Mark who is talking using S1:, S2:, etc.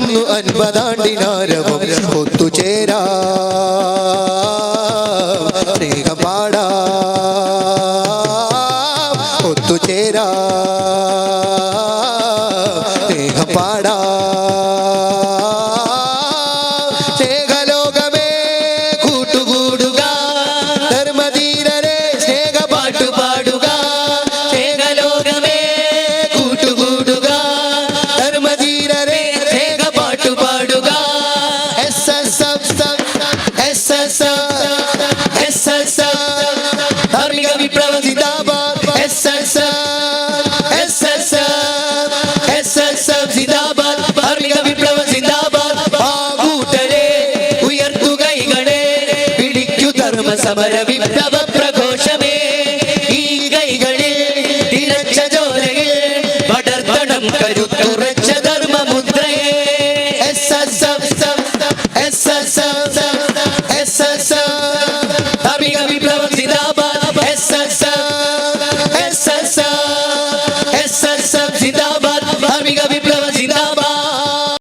S1: വരുന്നു 50 ആണ്ടിനാരവം ഒത്തുചേരാ സ്നേഹം പാടാ ഒത്തുചേരാ സ്നേഹം പാടാ സ്നേഹലോകമേ കൂട്ടുകൂടുക ധർമ്മധീരരെ സ്നേഹപാട്ടു പാടുക സ്നേഹലോകമേ കൂട്ടുകൂടുക ധർമ്മധീരരെ സ്നേഹപാട്ടു പാടുക ധാർമ്മിക വിപ്ലവം സിന്ദാബാദ് സിന്ദാബാദ് ധാർമ്മിക വിപ്ലവം സിന്ദാബാദ് ആ കൂട്ടരെ ഉയർത്തുകൈകളെ പിടിക്കു ധർമ്മ സമര വിപ്ലവ പ്രഘോഷമേ ഈ കൈകളിൽ തിരച്ച ചോരയിൽ പടർത്തണം കരുത്തുറ